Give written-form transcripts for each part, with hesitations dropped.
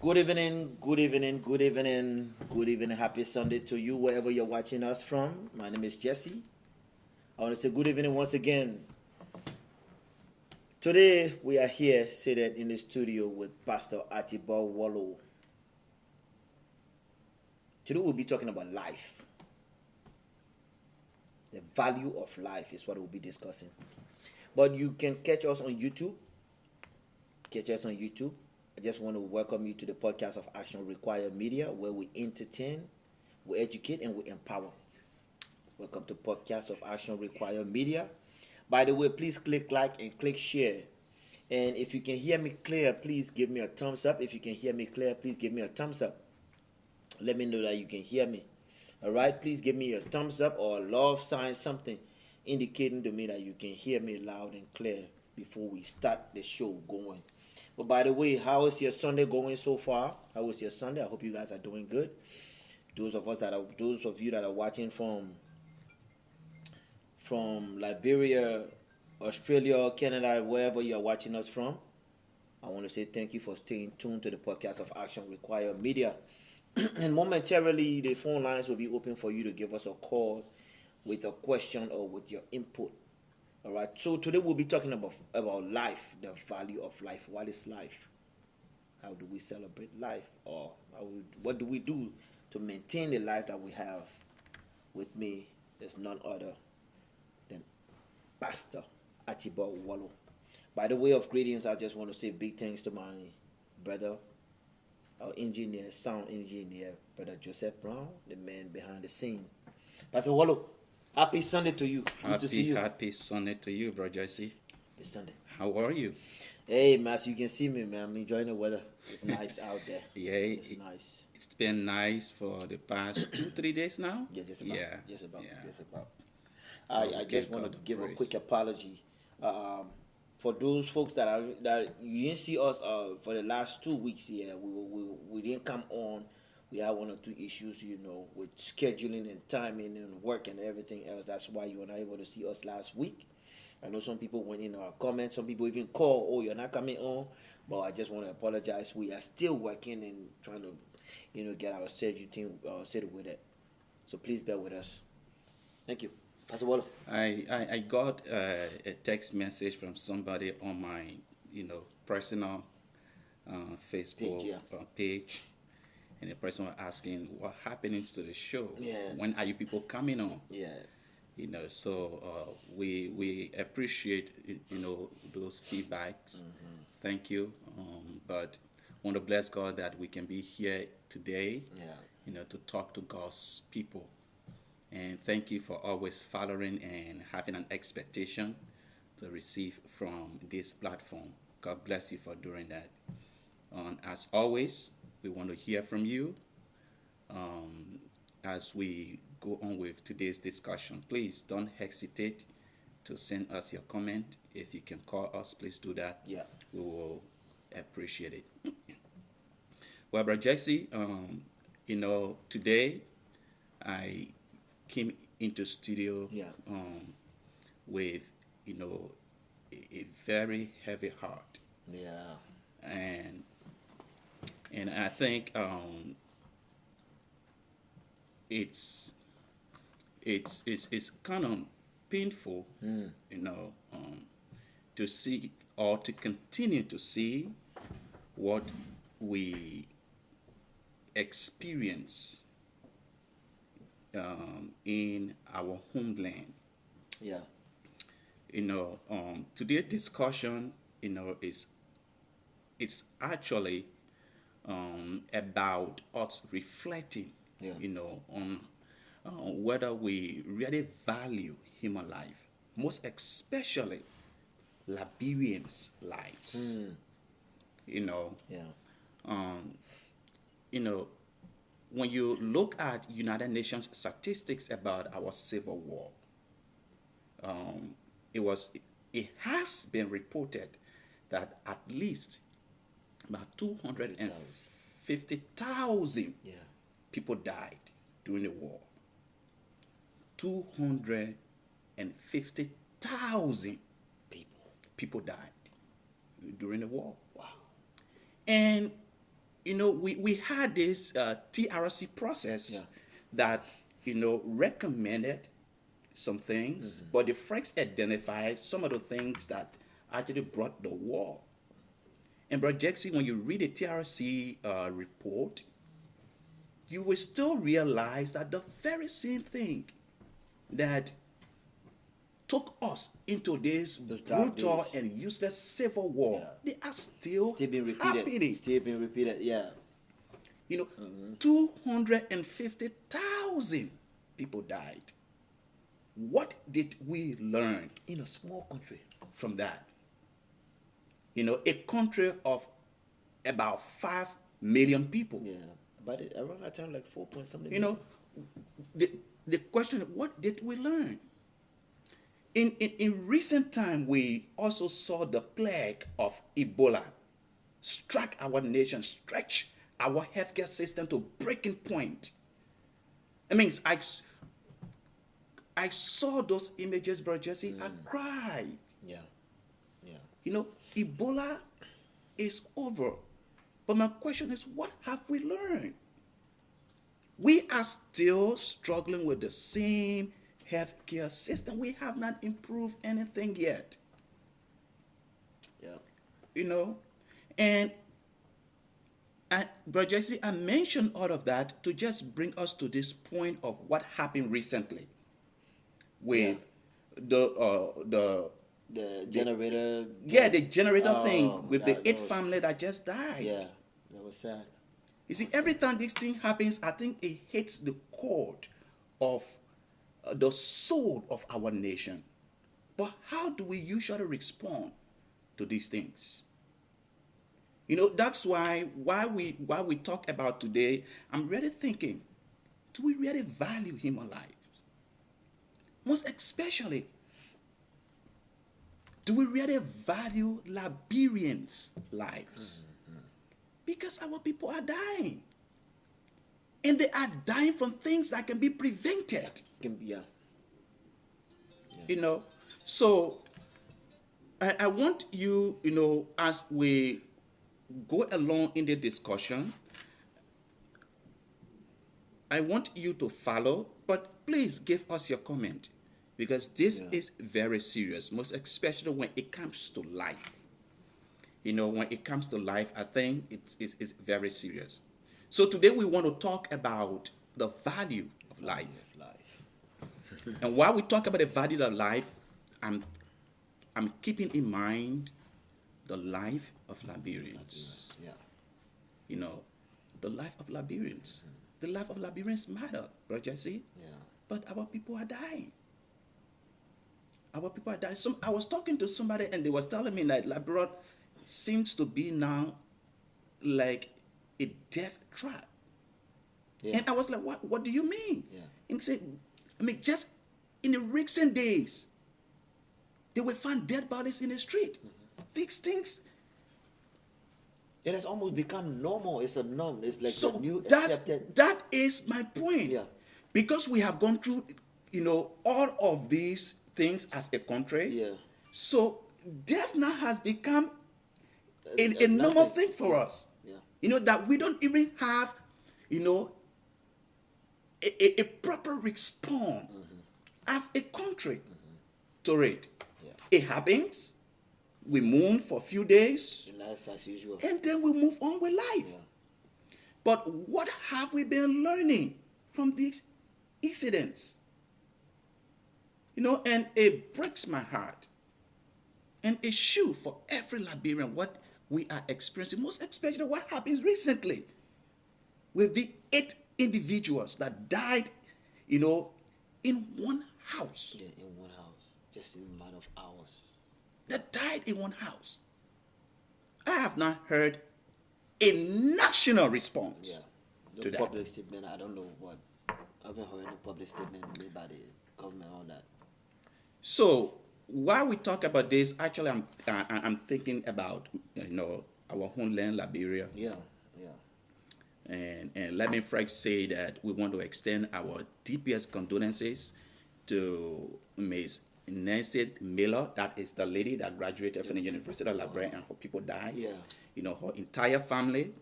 Good evening, good evening, good evening, good evening. Happy Sunday to you, wherever you're watching us from. My name is Jesse. I want to say good evening once again. Today, we are here seated in the studio with Pastor Archibald Wallow. Today, we'll be talking about life. The value of life is what we'll be discussing. But you can catch us on YouTube. I just want to welcome you to the podcast of Action Require Media, where we entertain, we educate, and we empower. Welcome to podcast of Action Require Media. By the way, please click like and click share. And if you can hear me clear, please give me a thumbs up. If you can hear me clear, please give me a thumbs up. Let me know that you can hear me. All right, please give me a thumbs up or a love sign, something indicating to me that you can hear me loud and clear before we start the show going. But by the way, how is your Sunday going so far? How was your Sunday? I hope you guys are doing good. Those of you that are watching from Liberia, Australia, Canada, wherever you are watching us from, I want to say thank you for staying tuned to the podcast of Action Require Media. And momentarily, the phone lines will be open for you to give us a call with a question or with your input. All right. So today we'll be talking about life, the value of life. What is life? How do we celebrate life, or what do we do to maintain the life that we have? With me, there's none other than Pastor Archibald Wallow. By the way of greetings, I just want to say big thanks to my brother, our engineer, sound engineer, Brother Joseph Brown, the man behind the scene. Pastor Wallow, happy Sunday to you. Good to see you. Happy Sunday to you, Bro Jesse. Happy Sunday. How are you? Hey, man, so you can see me, man. I'm enjoying the weather. It's nice out there. Yeah, it's nice. It's been nice for the past 2-3 days now. Yeah, just about. Yeah, just about. yeah. Just about. I just want to give a quick apology. For those folks that you didn't see us for the last 2 weeks here, we didn't come on. We had one or two issues, with scheduling and timing and work and everything else. That's why you were not able to see us last week. I know some people went in our comments. Some people even call, "Oh, you're not coming on." But I just want to apologize. We are still working and trying to, get our schedule thing settled with it. So please bear with us. Thank you. Pastor Wallow. I got a text message from somebody on my personal Facebook page, and the person was asking what happening to the show. Yeah. When are you people coming on? Yeah. So we appreciate those feedbacks. Mm-hmm. Thank you. But want to bless God that we can be here today. Yeah. To talk to God's people. And thank you for always following and having an expectation to receive from this platform. God bless you for doing that. As always, we want to hear from you as we go on with today's discussion. Please don't hesitate to send us your comment. If you can call us, please do that. Yeah. We will appreciate it. Well, Brother Jesse, today I came into studio with a very heavy heart. Yeah. And I think it's kind of painful, to see or to continue to see what we experience in our homeland. Yeah. Today's discussion, is it's actually about us reflecting, on whether we really value human life, most especially Liberians' lives. When you look at United Nations statistics about our civil war, it has been reported that at least about 250,000 people died during the war. 250,000 people died during the war. Wow. And we had this TRC process Yeah. that, recommended some things, but the Franks identified some of the things that actually brought the war. And Brother Jackson, when you read the TRC report, you will still realize that the very same thing that took us into this Those dark brutal days. and useless civil war, Yeah. they are still, Still being happening. repeated. Still being repeated. Yeah. 250,000 people died. What did we learn In a small country. from that? A country of about 5 million people. Yeah. But around that time, like 4 point something. The question, what did we learn? In recent time, we also saw the plague of Ebola strike our nation, stretch our healthcare system to breaking point. I mean, I saw those images, Brother Jesse. I cried. Yeah. Yeah. Ebola is over. But my question is, what have we learned? We are still struggling with the same healthcare system. We have not improved anything yet. Yeah. And Brother Jesse, I mentioned all of that to just bring us to this point of what happened recently with the generator. the generator thing with the that 8 was- family that just died. Yeah. That was sad. You see, every time this thing happens, I think it hits the chord of the soul of our nation. But how do we usually respond to these things? That's why we talk about today, I'm really thinking, do we really value human life? Most especially, do we really value Liberians' lives? Because our people are dying. And they are dying from things that can be prevented. Yeah. So I want you, as we go along in the discussion, I want you to follow, but please give us your comment, because this is very serious, most especially when it comes to life. When it comes to life, I think it's very serious. So today we want to talk about the value of life. And while we talk about the value of life, I'm keeping in mind the life of Liberians. Yeah. The life of Liberians. The life of Liberians matter, Brother Jesse. Yeah. But our people are dying. Our people are dying. I was talking to somebody and they was telling me that Liberia seems to be now like a death trap. Yeah. And I was like, what do you mean? Yeah. And he said, just in the recent days, they will find dead bodies in the street. These things. It has almost become normal. It's a norm. It's like So the new that is my point. Yeah. Because we have gone through, all of these things as a country. Yeah. So death now has become a normal thing for us. Yeah. That we don't even have, a proper response as a country to it. Yeah. It happens. We mourn for a few days. Life as usual. And then we move on with life. Yeah. But what have we been learning from these incidents? And it breaks my heart. And it should for every Liberian what we are experiencing, most especially what happened recently with the 8 individuals that died, in one house. Yeah, in one house. Just in a matter of hours. That died in one house. I have not heard a national response Yeah. to The that. public statement, I don't know what. I haven't heard any public statement made by the government on that. So while we talk about this, actually, I'm thinking about our homeland, Liberia, Yeah. Yeah. and let me first say that we want to extend our deepest condolences to Ms. Nancy Miller. That is the lady that graduated from the University of Liberia and her people died. Yeah. Her entire family,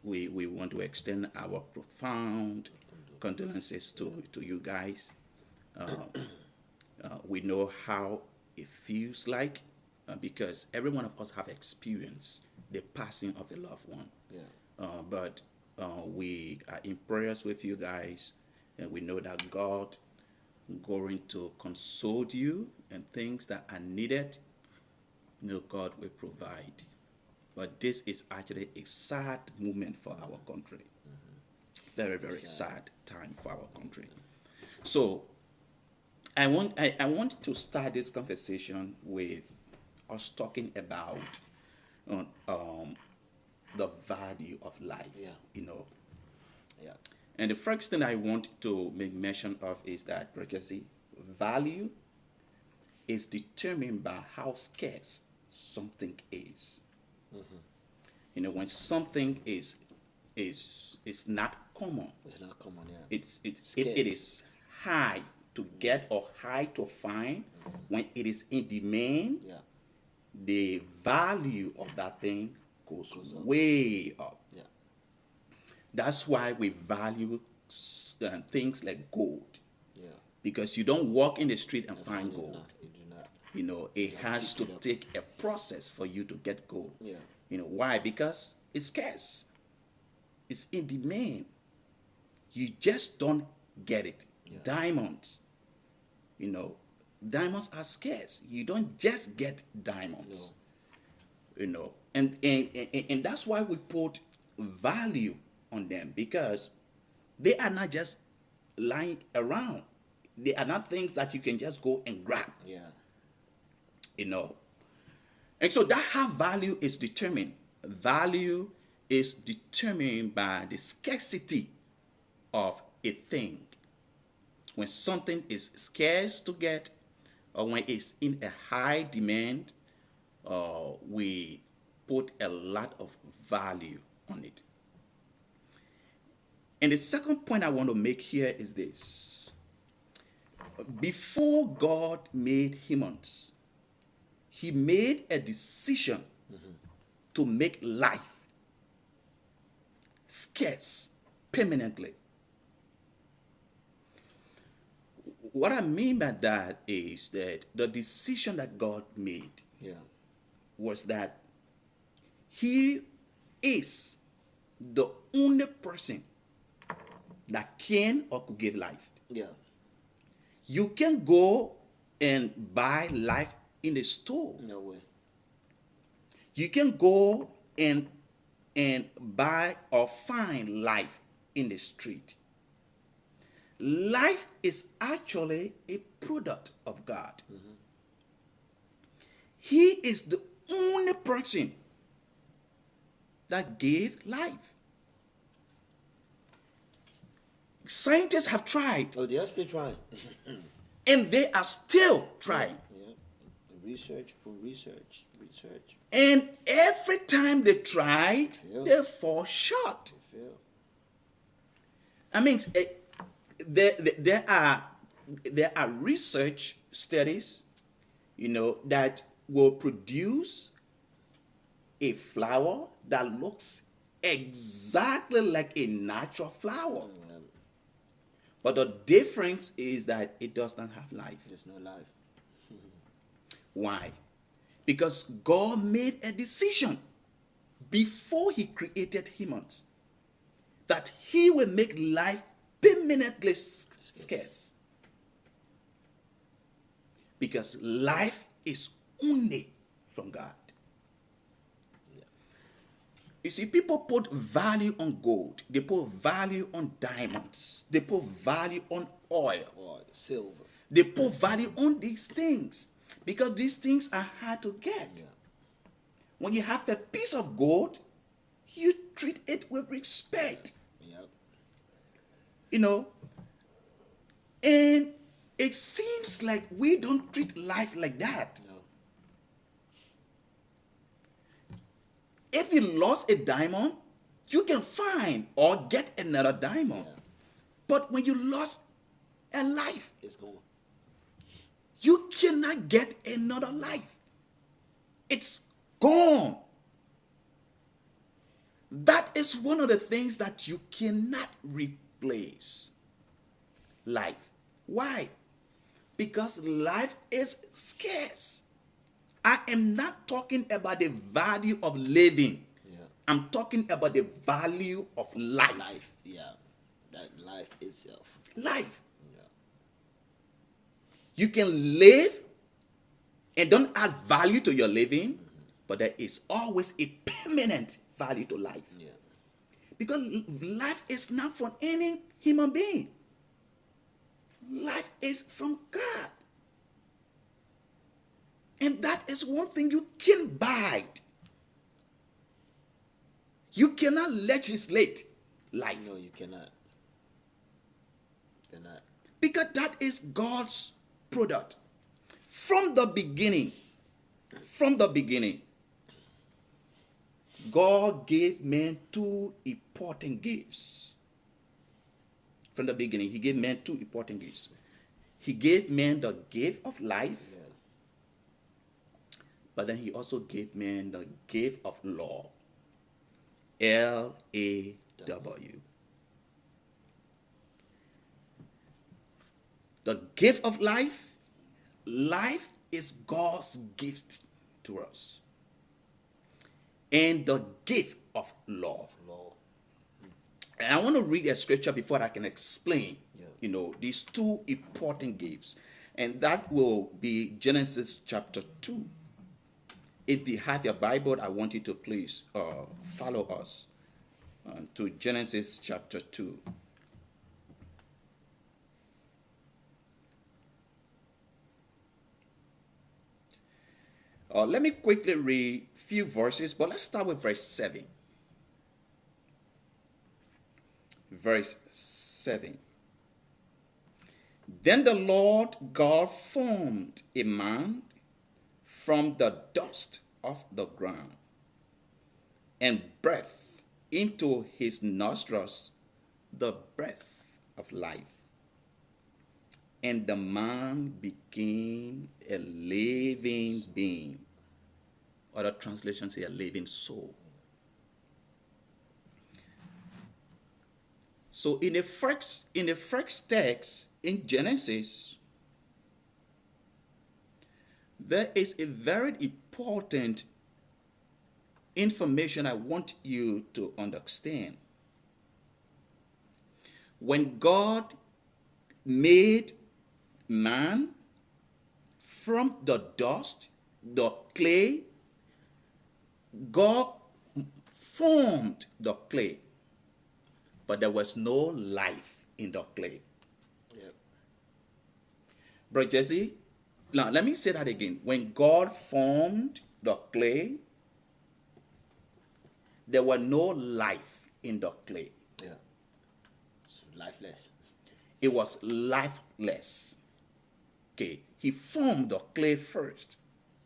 We want to extend our profound condolences to you guys. We know how it feels like because every one of us have experienced the passing of a loved one. Yeah. But we are in prayers with you guys, and we know that God going to console you and things that are needed. God will provide. But this is actually a sad moment for our country. Very, very sad time for our country. So I want to start this conversation with us talking about the value of life. Yeah. Yeah. And the first thing I want to make mention of is that, Brother Jesse, value is determined by how scarce something is. When something is not common, It's not common, yeah. it is high to get or high to find. When it is in demand, Yeah. the value of that thing goes way up. Yeah. That's why we value things like gold, Yeah. because you don't walk in the street and find gold. No, you do not. It has to pick it up. take a process for you to get gold. Yeah. Why? Because it's scarce. It's in demand. You just don't get it. Yeah. Diamonds. Diamonds are scarce. You don't just get diamonds. No. And that's why we put value on them, because they are not just lying around. They are not things that you can just go and grab. Yeah. And so that how value is determined. Value is determined by the scarcity of a thing. When something is scarce to get, or when it's in a high demand, we put a lot of value on it. And the second point I want to make here is this. Before God made humans, he made a decision to make life scarce permanently. What I mean by that is that the decision that God made was that he is the only person that can or could give life. Yeah. You can go and buy life in the store. No way. You can go and buy or find life in the street. Life is actually a product of God. He is the only person that gave life. Scientists have tried, Oh, they are still trying. and they are still trying. Yeah. Research. And every time they tried, Yeah. they fall short. Fail. I mean, there are research studies, that will produce a flower that looks exactly like a natural flower. But the difference is that it does not have life. There's no life. Why? Because God made a decision before he created humans that he will make life permanently scarce. Because life is only from God. You see, people put value on gold. They put value on diamonds. They put value on oil. Or silver. They put value on these things because these things are hard to get. Yeah. When you have a piece of gold, you treat it with respect. Yep. And it seems like we don't treat life like that. No. If you lost a diamond, you can find or get another diamond. Yeah. But when you lost a life, It's gone. you cannot get another life. It's gone. That is one of the things that you cannot replace. Life. Why? Because life is scarce. I am not talking about the value of living. Yeah. I'm talking about the value of life. Life. Yeah. That life itself. Life. Yeah. You can live and don't add value to your living, but there is always a permanent value to life. Yeah. Because life is not from any human being. Life is from God. And that is one thing you can't buy. You cannot legislate life. No, you cannot. You cannot. Because that is God's product. From the beginning, God gave man two important gifts. From the beginning, he gave man two important gifts. He gave man the gift of life, Yeah. but then he also gave man the gift of law. Law. The gift of life, life is God's gift to us. And the gift of law. Law. And I want to read a scripture before I can explain, Yeah. These two important gifts. And that will be Genesis chapter 2. If you have your Bible, I want you to please follow us to Genesis chapter 2. Let me quickly read a few verses, but let's start with verse 7. Verse 7. Then the Lord God formed a man from the dust of the ground and breathed into his nostrils the breath of life. And the man became a living being. Other translations say a living soul. So in the first text in Genesis, there is a very important information I want you to understand. When God made man from the dust, the clay, God formed the clay, but there was no life in the clay. Yep. Brother Jesse, now let me say that again. When God formed the clay, there was no life in the clay. Yeah. It's lifeless. It was lifeless. Okay, he formed the clay first,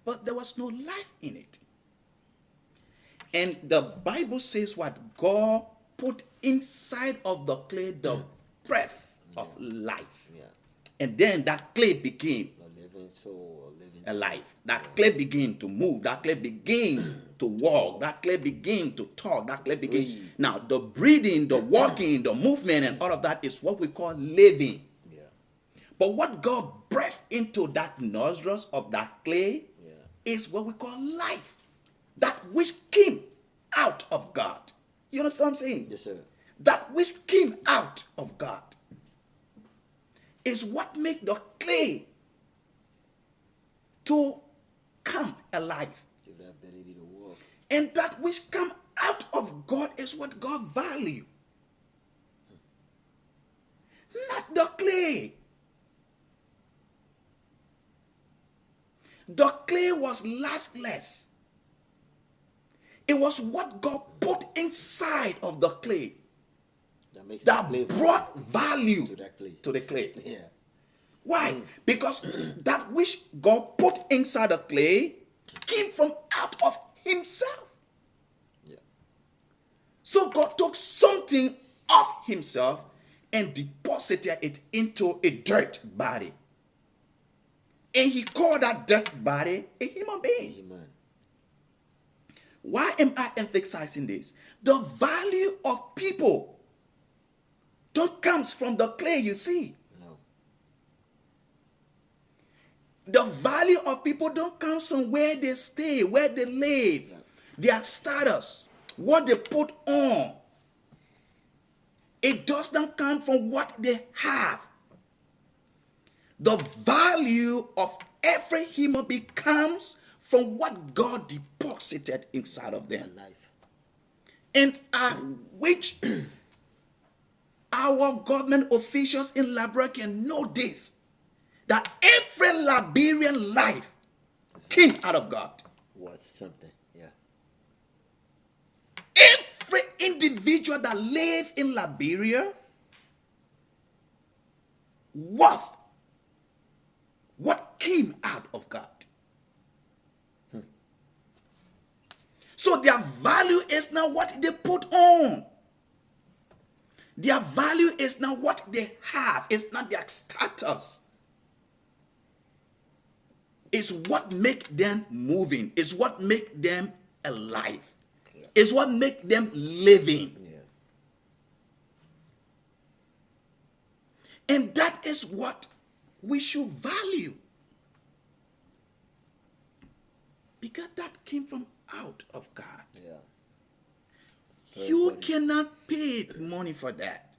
but there was no life in it. And the Bible says what God put inside of the clay, the breath of life. Yeah. And then that clay became A living soul, a living alive. That clay began to move. That clay began to walk. That clay began to talk. That clay began. Breathe. Now, the breathing, the walking, the movement, and all of that is what we call living. Yeah. But what God breathed into that nostrils of that clay is what we call life. That which came out of God. You understand what I'm saying? Yes, sir. That which came out of God is what make the clay to come alive. Give that ability to walk. And that which come out of God is what God value. Not the clay. The clay was lifeless. It was what God put inside of the clay That makes that the clay brought value to that clay. to the clay. Yeah. Why? Because that which God put inside the clay came from out of himself. Yeah. So God took something of himself and deposited it into a dirt body. And he called that dirt body a human being. Amen. Why am I emphasizing this? The value of people don't comes from the clay you see. No. The value of people don't come from where they stay, where they live, their status, what they put on. It does not come from what they have. The value of every human being comes from what God deposited inside of them. Life. And which our government officials in Liberia can know this, that every Liberian life came out of God. Worth something. Yeah. Every individual that live in Liberia worth what came out of God. So their value is not what they put on. Their value is not what they have. It's not their status. It's what make them moving. It's what make them alive. Yeah. It's what make them living. Yeah. And that is what we should value. Because that came from out of God. Yeah. You Very cannot pay money for that.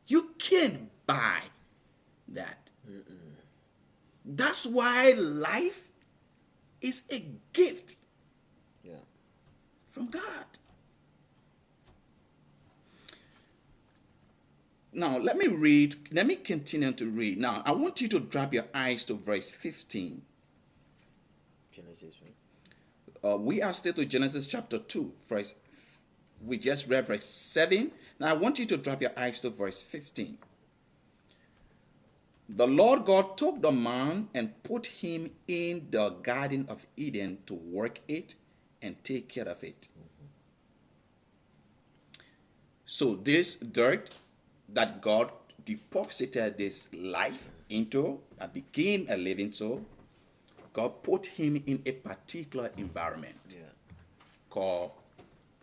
You can't buy that. That's why life is a gift Yeah. from God. Now, let me continue to read. Now, I want you to drop your eyes to verse 15. Genesis, right? We are still to Genesis chapter 2, we just read verse 7. Now I want you to drop your eyes to verse 15. The Lord God took the man and put him in the Garden of Eden to work it and take care of it. So this dirt that God deposited this life into and became a living soul, God put him in a particular environment called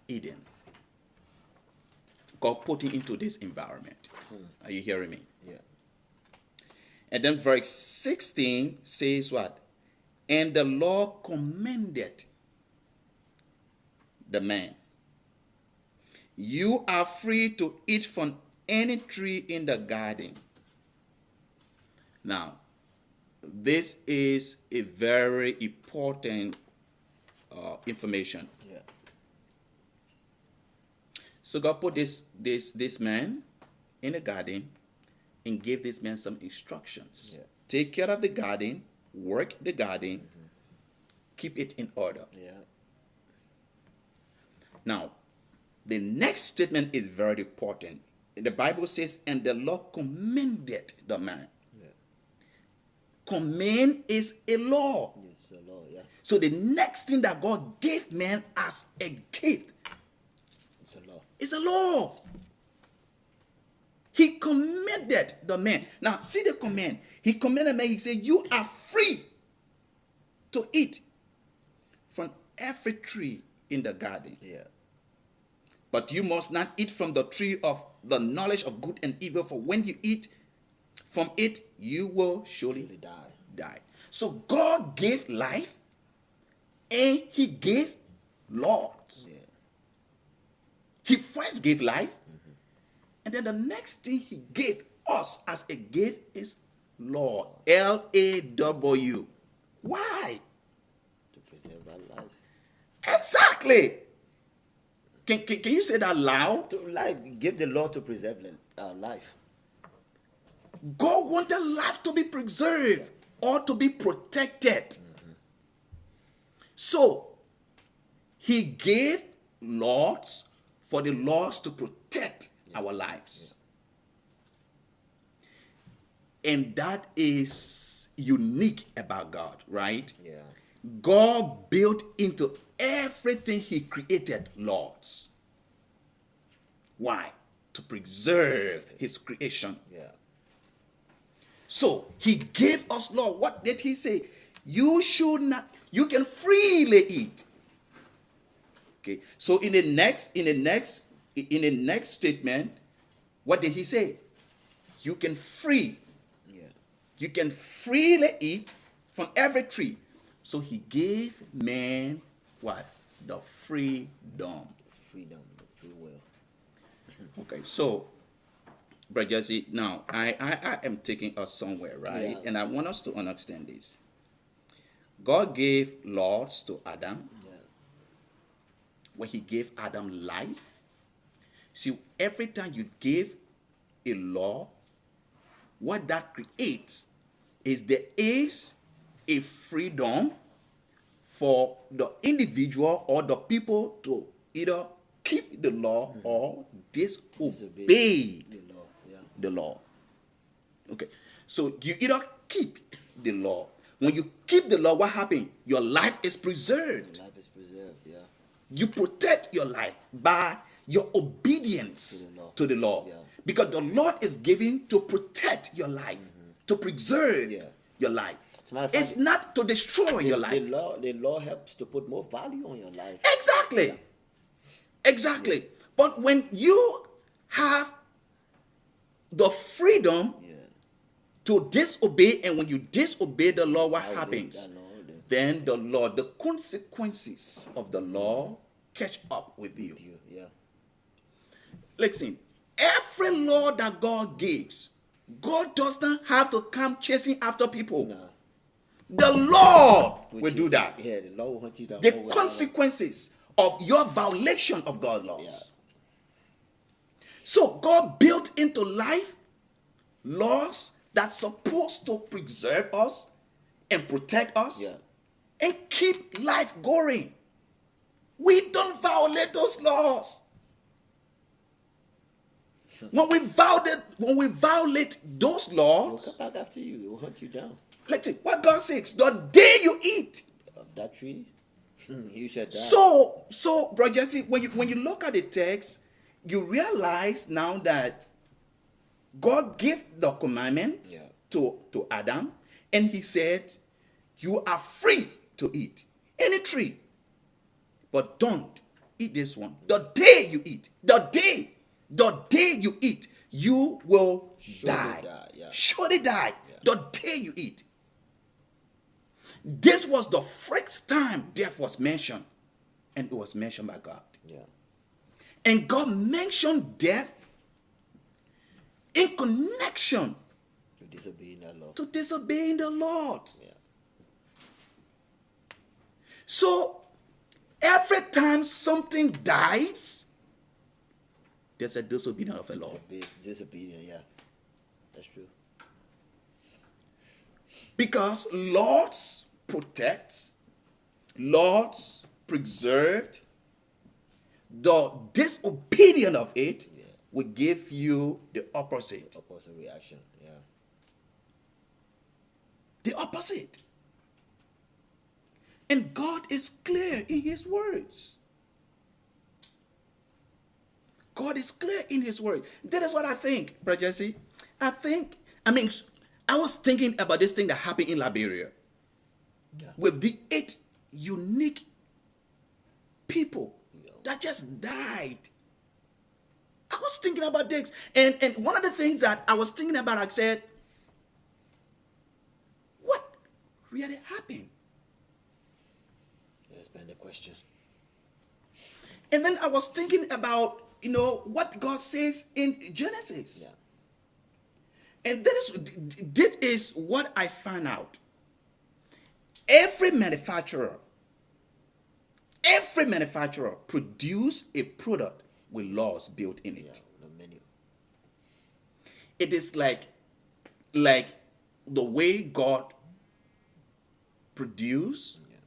Eden. God put him into this environment. Are you hearing me? Yeah. And then verse 16 says what? And the Lord commended the man. You are free to eat from any tree in the garden. Now, this is a very important information. Yeah. So God put this man in a garden and gave this man some instructions. Yeah. Take care of the garden, work the garden, keep it in order. Yeah. Now, the next statement is very important. The Bible says, and the Lord commended the man. Yeah. Commend is a law. It's a law. Yeah. So the next thing that God gave man as a gift It's a law. is a law. He commended the man. Now, see the command. He commanded man. He said, you are free to eat from every tree in the garden. Yeah. But you must not eat from the tree of the knowledge of good and evil, for when you eat from it, you will surely die. So God gave life and he gave laws. Yeah. He first gave life, and then the next thing he gave us as a gift is law. Law. Why? To preserve our life. Exactly. Can you say that loud? To life. Give the law to preserve our life. God wanted life to be preserved or to be protected. So he gave laws for the laws to protect our lives. And that is unique about God, right? Yeah. God built into everything he created laws. Why? To preserve his creation. Yeah. So he gave us law. What did he say? You should not, you can freely eat. Okay. So in the next statement, what did he say? You can free. Yeah. You can freely eat from every tree. So he gave man what? The freedom. Freedom, free will. Okay. So, Brother Jesse, now I am taking us somewhere, right? Yeah. And I want us to understand this. God gave laws to Adam, Yeah. where he gave Adam life. See, every time you give a law, what that creates is there is a freedom for the individual or the people to either keep the law or disobey The law. Yeah. the law. Okay. So you either keep the law. When you keep the law, what happens? Your life is preserved. Life is preserved. Yeah. You protect your life by your obedience to the law. Yeah. Because the Lord is given to protect your life, to preserve Yeah. your life. As a matter of fact, It's not to destroy your life. The law helps to put more value on your life. Exactly. Yeah. Exactly. But when you have the freedom Yeah. to disobey, and when you disobey the law, what Violate happens? that law, Then the law, the consequences of the law catch up with you. Yeah. Listen, every law that God gives, God does not have to come chasing after people. No. The Lord Which will do is- that. Yeah, the law will hunt you down. The more with consequences of your violation of God's laws. Yeah. So God built into life laws that's supposed to preserve us and protect us Yeah. and keep life going. We don't violate those laws. When we violate those It will laws, come back after you. It will hunt you down. let's see what God says: the day you eat. Of that tree, you shall die. So, Brother Jesse, when you look at the text, you realize now that God gave the commandment Yeah. to Adam, and he said, you are free to eat any tree, but don't eat this one. The day you eat, the day you eat, you will Surely die. die, yeah. Surely die. Yeah. The day you eat. This was the first time death was mentioned, and it was mentioned by God. Yeah. And God mentioned death in connection To disobey that law. to disobeying the Lord. Yeah. So every time something dies, there's a disobedience of a law. Disobedient. Yeah. That's true. Because laws protect, laws preserved, the disobedience of it Yeah. will give you the opposite. Opposite reaction. Yeah. The opposite. And God is clear in his words. God is clear in his word. That is what I think, Brother Jesse. I was thinking about this thing that happened in Liberia Yeah. with the 8 unique people Yeah. that just died. I was thinking about this. And one of the things that I was thinking about, I said, what really happened? That's been the question. And then I was thinking about, what God says in Genesis. Yeah. And that is what I found out. Every manufacturer produce a product with laws built in Yeah. it. The menu. It is like the way God produced Yeah.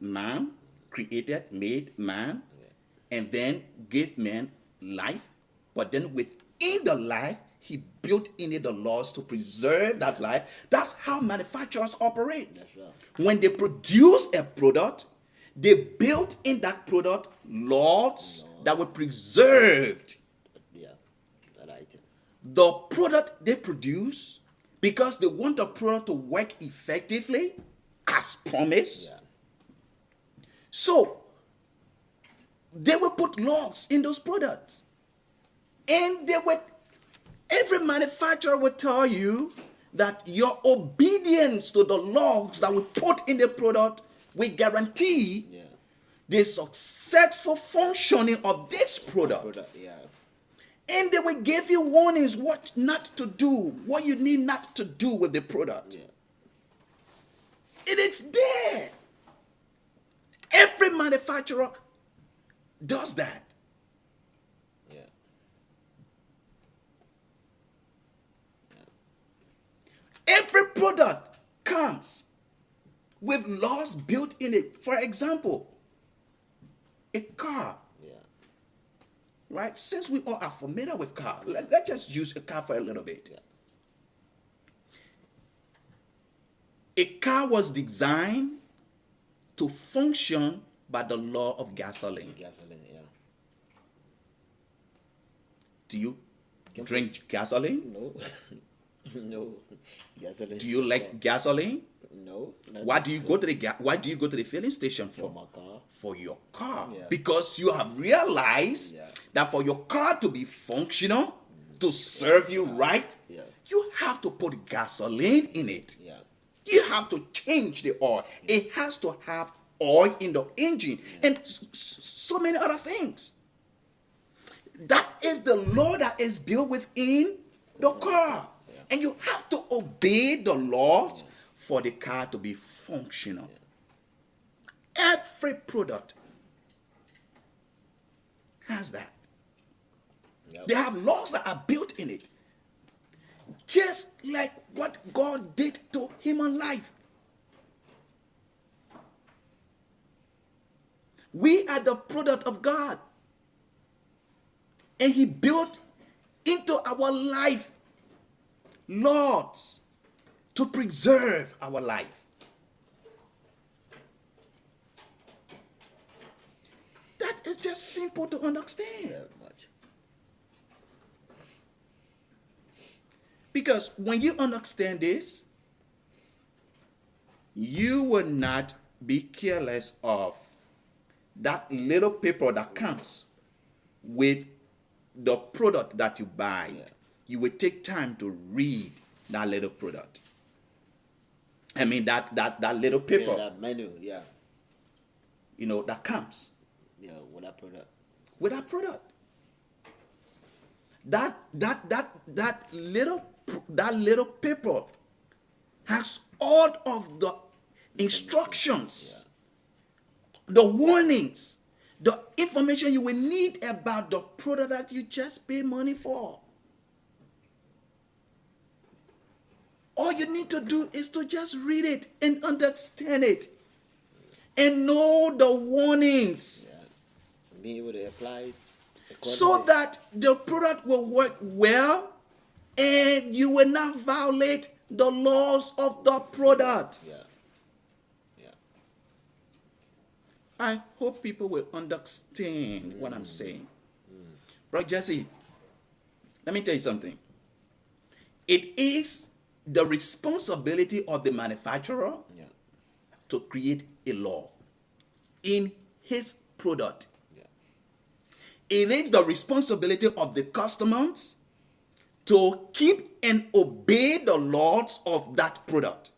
man, made man, and then gave man life. But then within the life, he built in it the laws to preserve that life. That's how manufacturers operate. That's right. When they produce a product, they built in that product laws that were preserved Yeah. That item. the product they produce because they want the product to work effectively as promised. Yeah. So, they will put logs in those products. And every manufacturer will tell you that your obedience to the logs that we put in the product will guarantee the successful functioning of this product. And they will give you warnings what not to do, what you need not to do with the product. It is there. Every manufacturer does that. Every product comes with laws built in it. For example, a car. Right? Since we all are familiar with cars, let's just use a car for a little bit. A car was designed to function by the law of gasoline. Do you drink gasoline? No. No. Gasoline. Do you like gasoline? No. Why do you go to the filling station for? For my car. For your car. Because you have realized that for your car to be functional, to serve you right, you have to put gasoline in it. You have to change the oil. It has to have oil in the engine and so many other things. That is the law that is built within the car. And you have to obey the laws for the car to be functional. Every product has that. They have laws that are built in it. Just like what God did to human life. We are the product of God. And he built into our life laws to preserve our life. That is just simple to understand. Because when you understand this, you will not be careless of that little paper that comes with the product that you buy. You will take time to read that little product. I mean that little paper. That menu, You know, that comes. With that product. With that product. That little paper has all of the instructions, the warnings, the information you will need about the product that you just pay money for. All you need to do is to just read it and understand it and know the warnings. Being able to apply it so that the product will work well and you will not violate the laws of the product. I hope people will understand what I'm saying. Bro, Jesse, let me tell you something. It is the responsibility of the manufacturer to create a law in his product. It is the responsibility of the customers to keep and obey the laws of that product.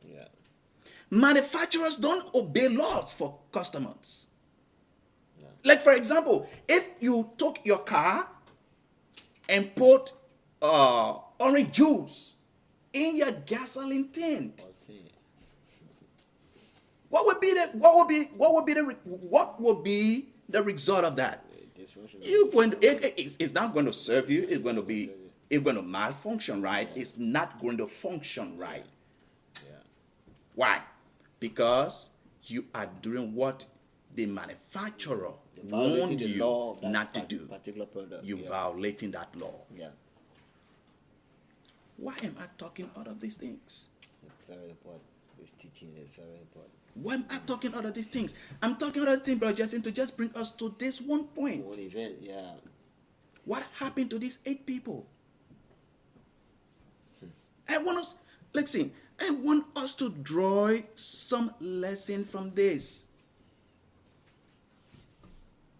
Manufacturers don't obey laws for customers. Like, for example, if you took your car and put orange juice in your gasoline tank, what would be the result of that? It's not going to serve you. It's going to malfunction, right? It's not going to function right. Why? Because you are doing what the manufacturer warned you not to do. You're violating that law. Why am I talking out of these things? It's very important. This teaching is very important. Why am I talking out of these things? I'm talking out of things, Brother Justin, to just bring us to this one point. One event, What happened to these 8 people? I want us to draw some lesson from this.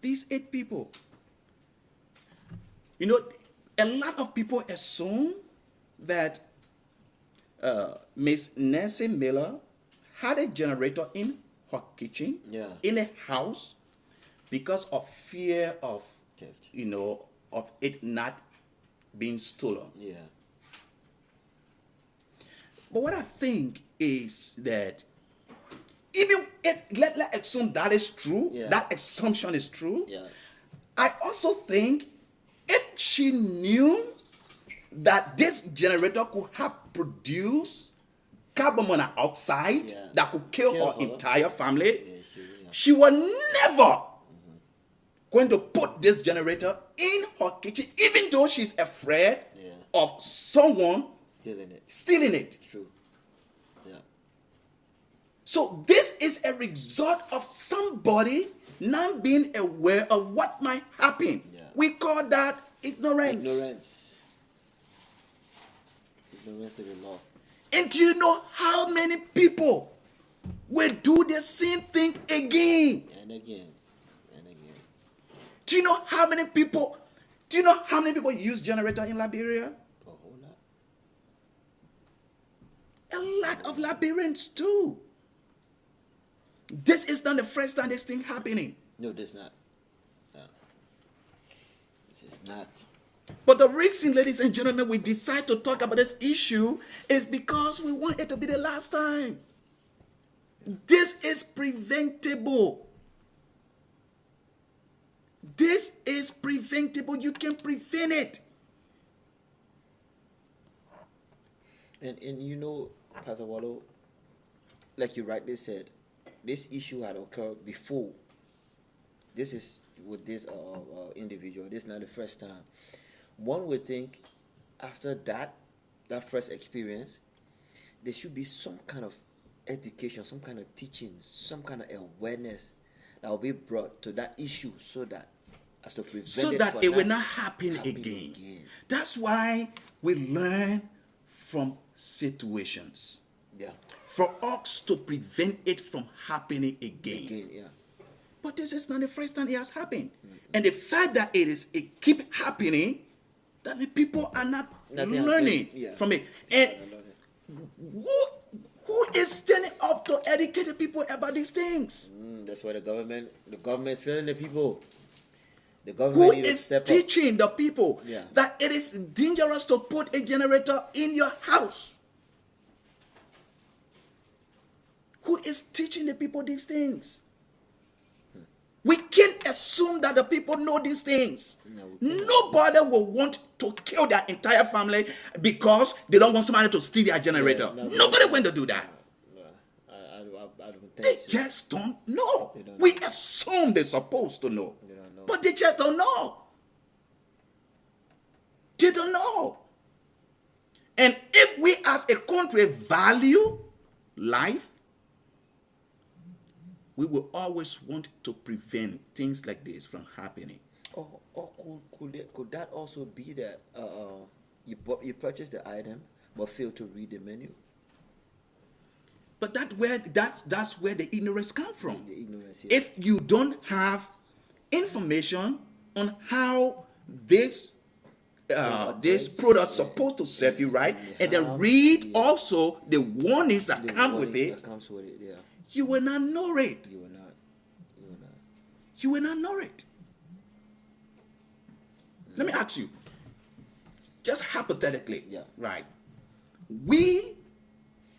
these 8 people. You know, a lot of people assume that Miss Nancy Miller had a generator in her kitchen, in a house, because of fear of Theft. you know, of it not being stolen. Yeah. But what I think is that even if let's assume that is true, that assumption is true. Yeah. I also think if she knew that this generator could have produced carbon monoxide that could kill her entire family, she was never going to put this generator in her kitchen, even though she's afraid of someone stealing it. True. Yeah. So this is a result of somebody not being aware of what might happen. Yeah. We call that ignorance. Ignorance of the law. And do you know how many people will do the same thing again? And again. And again. Do you know how many people use generator in Liberia? A whole lot. A lot of Liberians do. This is not the first time this thing happening. No, this is not. No. This is not. But the reason, ladies and gentlemen, we decide to talk about this issue is because we want it to be the last time. This is preventable. This is preventable. You can prevent it. And you know, Pastor Wallow, like you rightly said, this issue had occurred before. This is with this individual. This is not the first time. One would think after that first experience, there should be some kind of education, some kind of teaching, some kind of awareness that will be brought to that issue so that as to prevent So it that it will not happen happening again. That's why we learn from situations. Yeah. For us to prevent it from happening again. Yeah. But this is not the first time it has happened. And the fact that it keep happening, that the people are not learning from it. And who is standing up to educate the people about these things? That's why the government is failing the people. The Who government is teaching the people that it is dangerous to put a generator in your house? Who is teaching the people these things? We can't assume that the people know these things. Nobody will want to kill their entire family because they don't want somebody to steal their generator. Nobody going to do that. I don't think They so. just don't know. Don't We assume they're supposed to know. They don't know. But they just don't know. They don't know. And if we as a country value life, we will always want to prevent things like this from happening. Or could that also be that you purchase the item but fail to read the menu? But that's where the ignorance comes from. The ignorance. If you don't have information on how this product supposed to serve you right, and then read also the warnings that come with it, you will not know it. You will not know it. Let me ask you, just hypothetically, right? We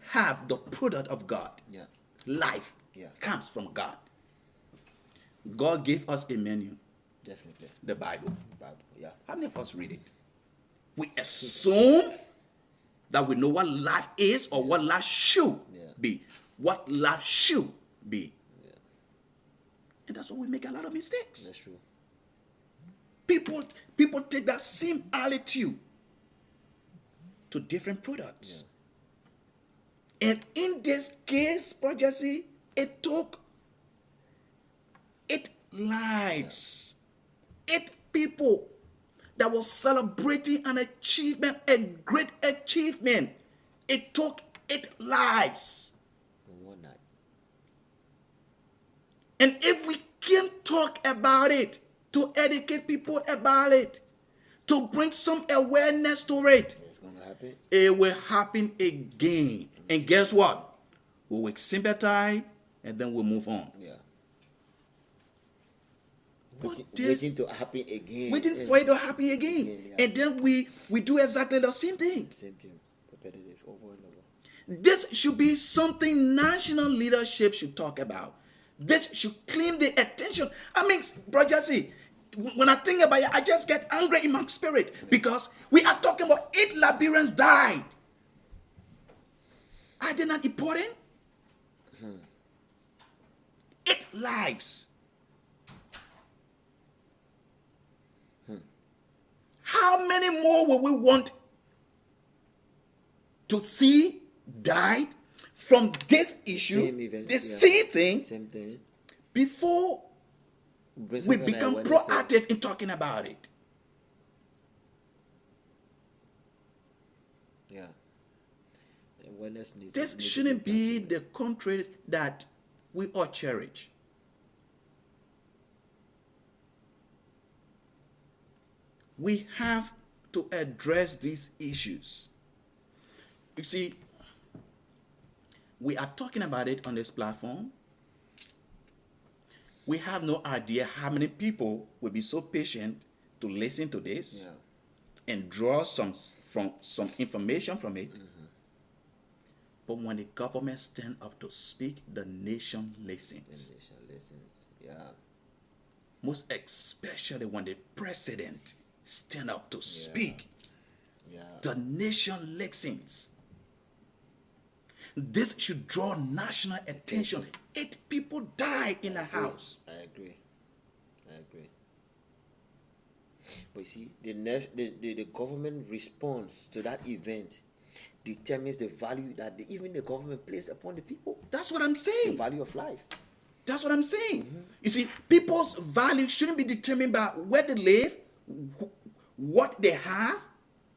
have the product of God. Life comes from God. God gave us a menu. Definitely. The Bible. Yeah. How many of us read it? We assume that we know what life is or what life should be. What life should be. And that's why we make a lot of mistakes. That's true. People take that same attitude to different products. And in this case, Project, it took 8 lives. 8 people that were celebrating an achievement, a great achievement. It took 8 lives. In one night. And if we can talk about it, to educate people about it, to bring some awareness to it, It's gonna happen. it will happen again. And guess what? We will sympathize and then we'll move on. Yeah. But Waiting to happen again. waiting for it to happen again. Yeah. And then we do exactly the same thing. Same thing, repetitive, over and over. This should be something national leadership should talk about. This should claim the attention. I mean, Bro Jesse, when I think about it, I just get angry in my spirit because we are talking about 8 Liberians died. Are they not important? 8 lives. How many more will we want to see died from this issue, Same event, the yeah. same thing, Same thing. before Bring we some kind of become awareness to it. proactive in talking about it? Yeah. Awareness needs. This needs to shouldn't be done. the country that we all cherish. We have to address these issues. You see, we are talking about it on this platform. We have no idea how many people will be so patient to listen to this and draw some information from it. But when the government stand up to speak, the nation listens. The nation listens. Yeah. Most especially when the president stand up to speak, Yeah. the nation listens. This should draw national attention. 8 people died in a house. I agree. But you see, the government response to that event determines the value that even the government places upon the people. That's what I'm The saying. value of life. That's what I'm saying. You see, people's value shouldn't be determined by where they live, what they have,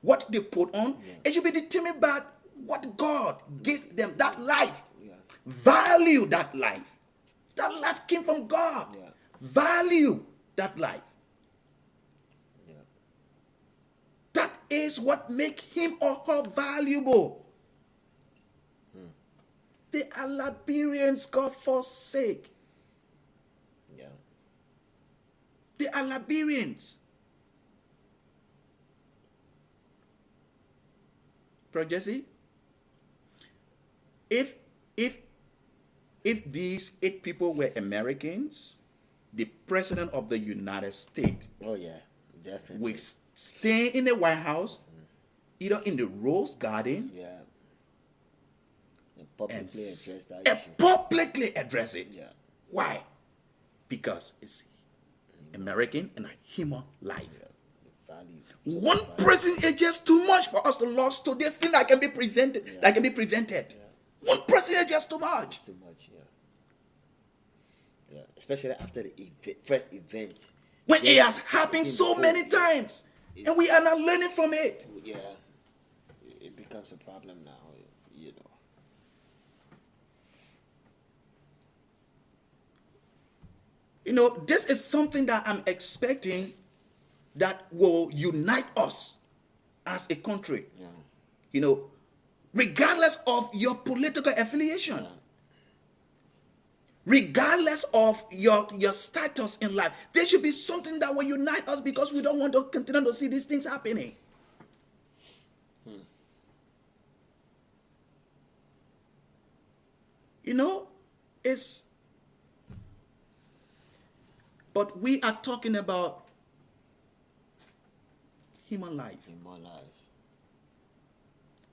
what they put on. It should be determined by what God gave them, that life. Yeah. Value that life. That life came from God. Yeah. Value that life. Yeah. That is what makes him or her valuable. They are Liberians, God forsake. Yeah. They are Liberians. Bro Jesse, if these 8 people were Americans, the president of the United States Oh yeah. Definitely. would stay in the White House, either in the Rose Garden, Yeah. And and, publicly address that and issue. publicly address it. Yeah. Why? Because it's American and a human life. Yeah. The value. One person is just too much for us to lose to this thing that can be prevented. That can be prevented. One person is just too much. Too much. Yeah. Yeah. Especially after the first event. When Then it has it's happened became so the many whole- times, and we are not learning from it. Yeah. It becomes a problem now. You know. You know, this is something that I'm expecting that will unite us as a country. Yeah. You know, regardless of your political affiliation. Yeah. Regardless of your status in life, there should be something that will unite us because we don't want to continue to see these things happening. You know, but we are talking about human life. In my life.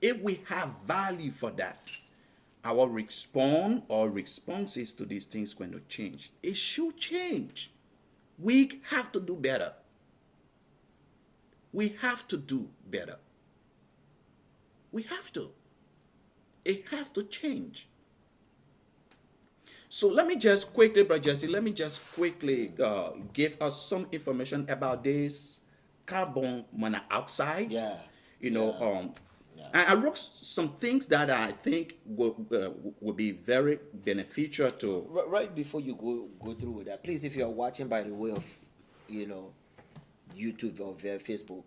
If we have value for that, our responses to these things going to change. It should change. We have to do better. We have to do better. We have to. It have to change. So let me just quickly, Brother Jesse, give us some information about this carbon monoxide. Yeah. You know, I wrote some things that I think will be very beneficial to. Right before you go through with that, please, if you are watching by the way of, you know, YouTube or via Facebook,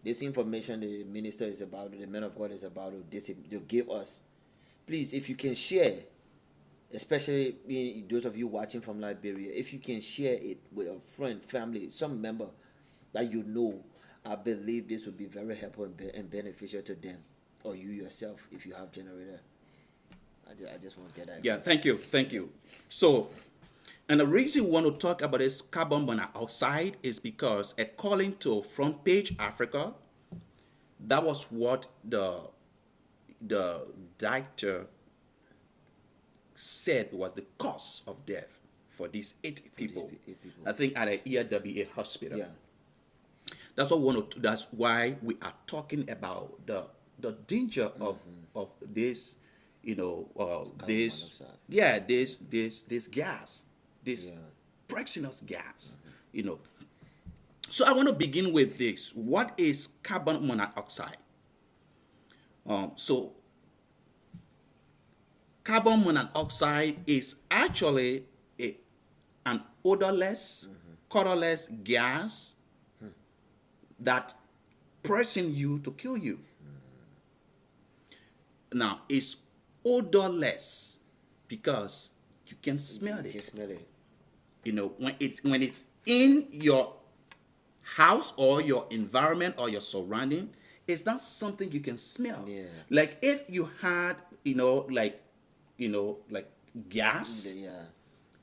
this information the minister is about, the man of God is about to give us. Please, if you can share, especially those of you watching from Liberia, if you can share it with a friend, family, some member that you know, I believe this would be very helpful and beneficial to them or you yourself if you have generator. I just want to get that. Yeah, thank you. So, and the reason we want to talk about this carbon monoxide is because, according to Front Page Africa, that was what the doctor said was the cause of death for these 8 people. 8 people. I think at a ERWA hospital. Yeah. That's what we want to. That's why we are talking about the danger of this, this monoxide. this gas, this poisonous gas, So I want to begin with this. What is carbon monoxide? So carbon monoxide is actually an odorless, colorless gas that pressing you to kill you. Now, it's odorless because you can smell You can it. smell it. When it's in your house or your environment or your surrounding, it's not something you can smell. Yeah. Like if you had, like gas, Yeah.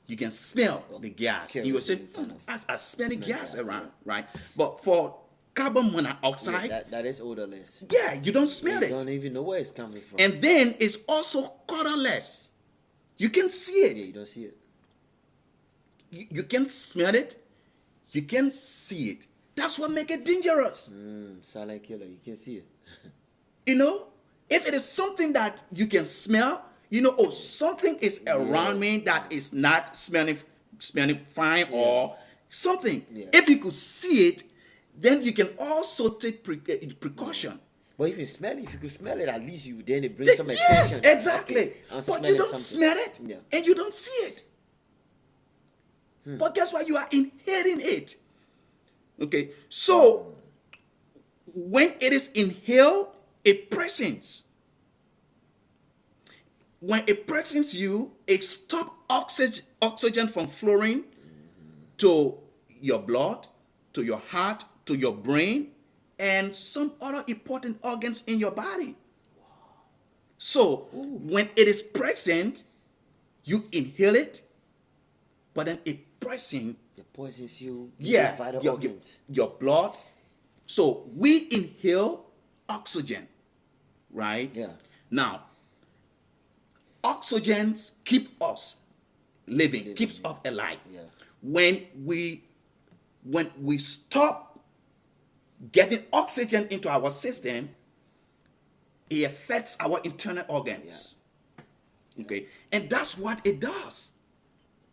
you can smell the gas. You will say, Kerosene kind of I smell the gas gas, around, yeah. right? But for carbon monoxide, That is odorless. you don't smell You it. don't even know where it's coming from. And then it's also colorless. You can see it. You don't see it. You can smell it. You can see it. That's what makes it dangerous. Silent killer. You can see it. If it is something that you can smell, something is around me that is not smelling fine or something. Yeah. If you could see it, then you can also take precaution. But if you could smell it, at least then it brings some Yes, attention. exactly. Okay, I'm But you smelling don't something. smell it, Yeah. and you don't see it. But guess what? You are inhaling it. Okay, so when it is inhaled, it presents. When it presents you, it stops oxygen from flowing to your blood, to your heart, to your brain, and some other important organs in your body. So when it is present, you inhale it, but then it presents It poisons you. yeah, Vital your organs. blood. So we inhale oxygen, right? Yeah. Now, oxygen keep us living, keeps us alive. Yeah. When we stop getting oxygen into our system, it affects our internal organs. Okay, and that's what it does.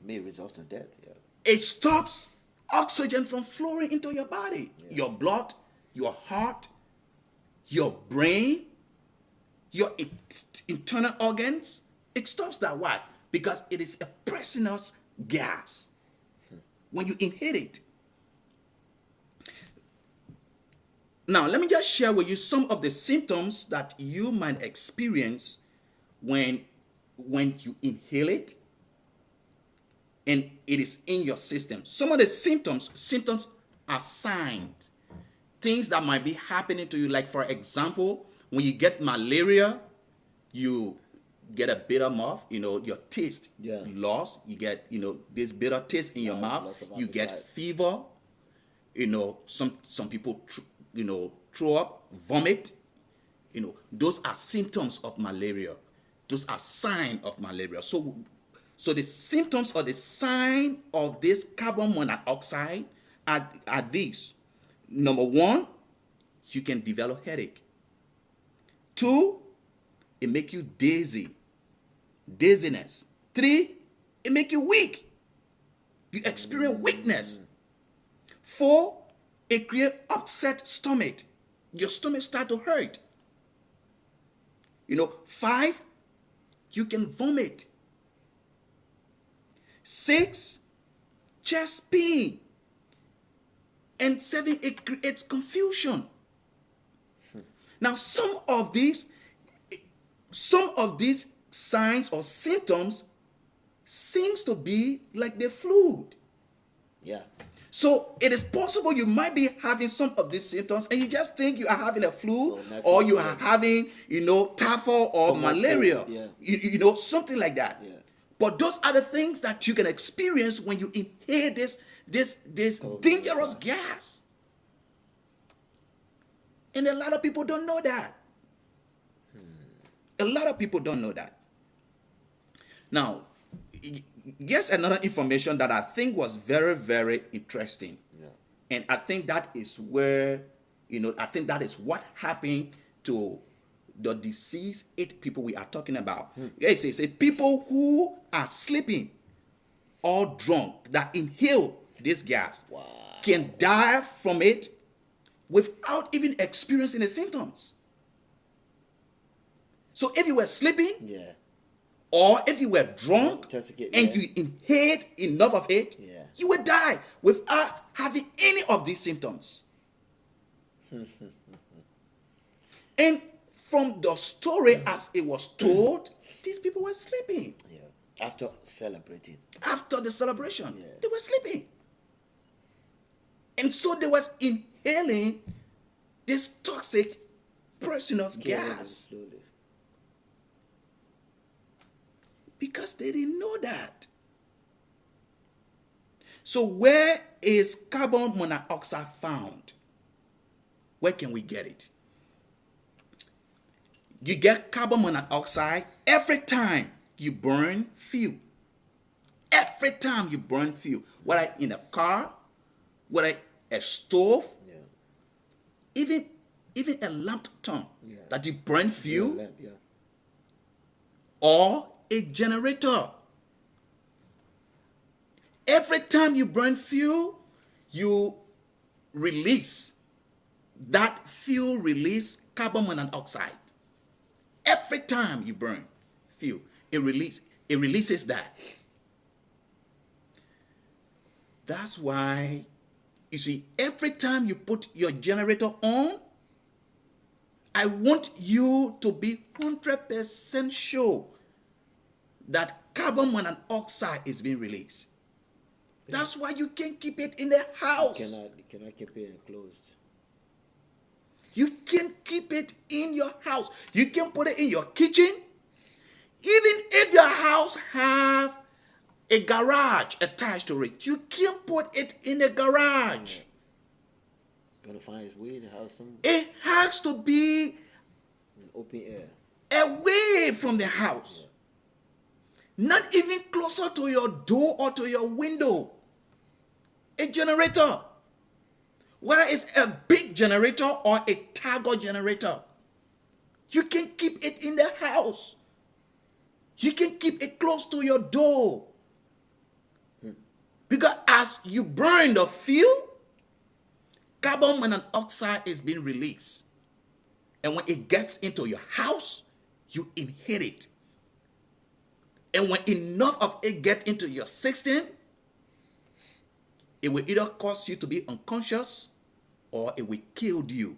May result in death. Yeah. It stops oxygen from flowing into your body, your blood, your heart, your brain, your internal organs. It stops that. Why? Because it is a poisonous gas when you inhale it. Now, let me just share with you some of the symptoms that you might experience when you inhale it and it is in your system. Some of the symptoms are signs, things that might be happening to you. Like, for example, when you get malaria, you get a bitter mouth, your taste lost. You get, this bitter taste in your mouth. loss of You get appetite. fever. Some people, throw up, vomit. Those are symptoms of malaria. Those are signs of malaria. So the symptoms or the sign of this carbon monoxide are these. Number 1, you can develop headache. 2, it make you dizziness. 3, it make you weak. You experience weakness. 4, it create upset stomach. Your stomach start to hurt. 5, you can vomit. 6, chest pain. And 7, it creates confusion. Now, some of these signs or symptoms seems to be like the flu. Yeah. So it is possible you might be having some of these symptoms and you just think you are having a flu, or you are having, typhoid or malaria, something like that. Yeah. But those are the things that you can experience when you inhale this dangerous gas. And a lot of people don't know that. A lot of people don't know that. Now, here's another information that I think was very, very interesting. Yeah. And I think that is where, I think that is what happened to the deceased 8 people we are talking about. Yes, it's people who are sleeping or drunk that inhale this gas can die from it without even experiencing the symptoms. So if you were sleeping, or if you were drunk and you inhaled enough of it, you would die without having any of these symptoms. And from the story as it was told, these people were sleeping. Yeah. After celebrating. After the celebration, they were sleeping. And so they was inhaling this toxic poisonous gas. Slowly. Because they didn't know that. So where is carbon monoxide found? Where can we get it? You get carbon monoxide every time you burn fuel. Every time you burn fuel. Whether in a car, whether a stove, even a lamp turn that you burn fuel, or a generator. Every time you burn fuel, you release that fuel release carbon monoxide. Every time you burn fuel, it releases that. That's why, you see, every time you put your generator on, I want you to be 100% sure that carbon monoxide is being released. That's why you can't keep it in the house. You cannot keep it enclosed. You can't keep it in your house. You can put it in your kitchen. Even if your house have a garage attached to it, you can't put it in the garage. It's gonna find its way in the house somewhere. It has to be In open air. away from the house. Not even closer to your door or to your window. A generator, whether it's a big generator or a Target generator, you can keep it in the house. You can keep it close to your door. Because as you burn the fuel, carbon monoxide is being released. And when it gets into your house, you inhale it. And when enough of it gets into your system, it will either cause you to be unconscious or it will kill you.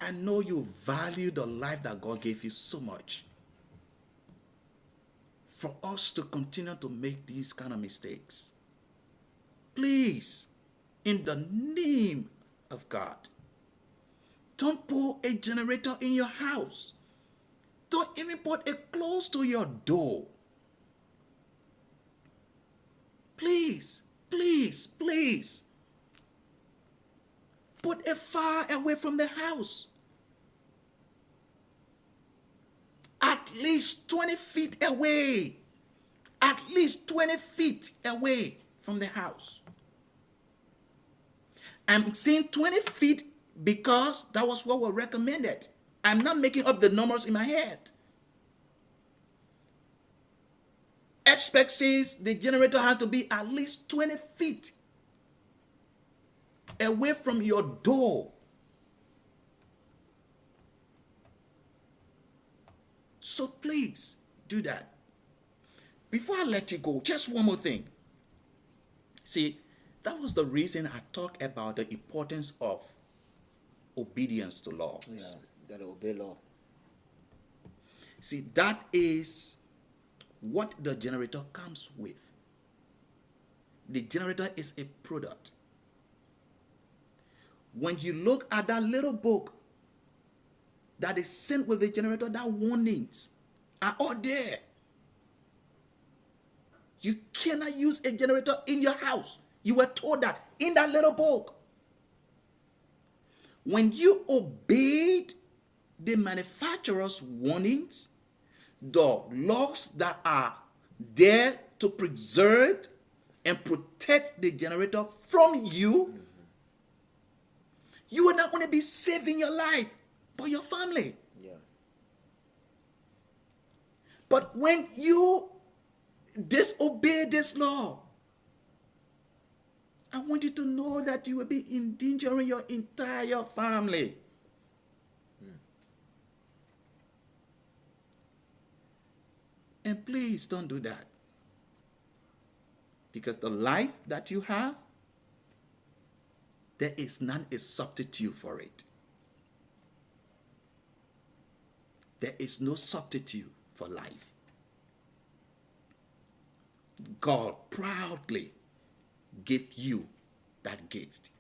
I know you value the life that God gave you so much. For us to continue to make these kind of mistakes, please, in the name of God, don't put a generator in your house. Don't even put it close to your door. Please, please, please. Put it far away from the house. At least 20 feet away. At least 20 feet away from the house. I'm saying 20 feet because that was what was recommended. I'm not making up the numbers in my head. Expert says the generator has to be at least 20 feet away from your door. So please do that. Before I let you go, just one more thing. See, that was the reason I talked about the importance of obedience to laws. Yeah, gotta obey law. See, that is what the generator comes with. The generator is a product. When you look at that little book that is sent with the generator, that warnings are all there. You cannot use a generator in your house. You were told that in that little book. When you obeyed the manufacturer's warnings, the laws that are there to preserve and protect the generator from you, you are not going to be saving your life, but your family. Yeah. But when you disobey this law, I want you to know that you will be endangering your entire family. And please don't do that. Because the life that you have, there is none a substitute for it. There is no substitute for life. God proudly gave you that gift.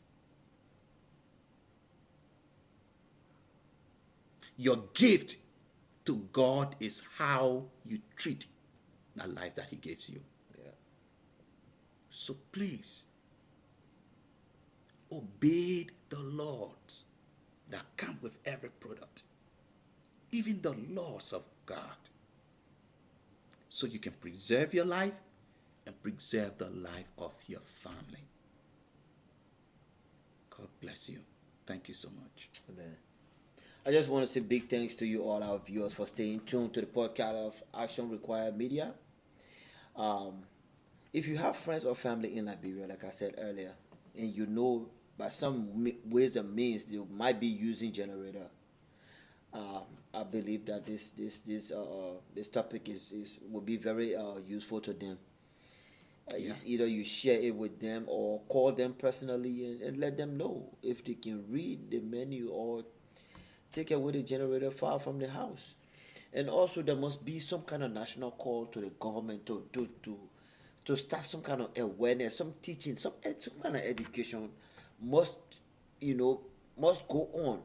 Your gift to God is how you treat that life that He gives you. Yeah. So please, obey the laws that come with every product, even the laws of God, so you can preserve your life and preserve the life of your family. God bless you. Thank you so much. Amen. I just want to say big thanks to you, all our viewers, for staying tuned to the podcast of Action Required Media. If you have friends or family in Liberia, like I said earlier, and you know by some ways and means they might be using generator, I believe that this topic will be very useful to them. It's either you share it with them or call them personally and let them know if they can read the menu or take away the generator far from the house. And also there must be some kind of national call to the government to start some kind of awareness, some teaching, some kind of education must go on.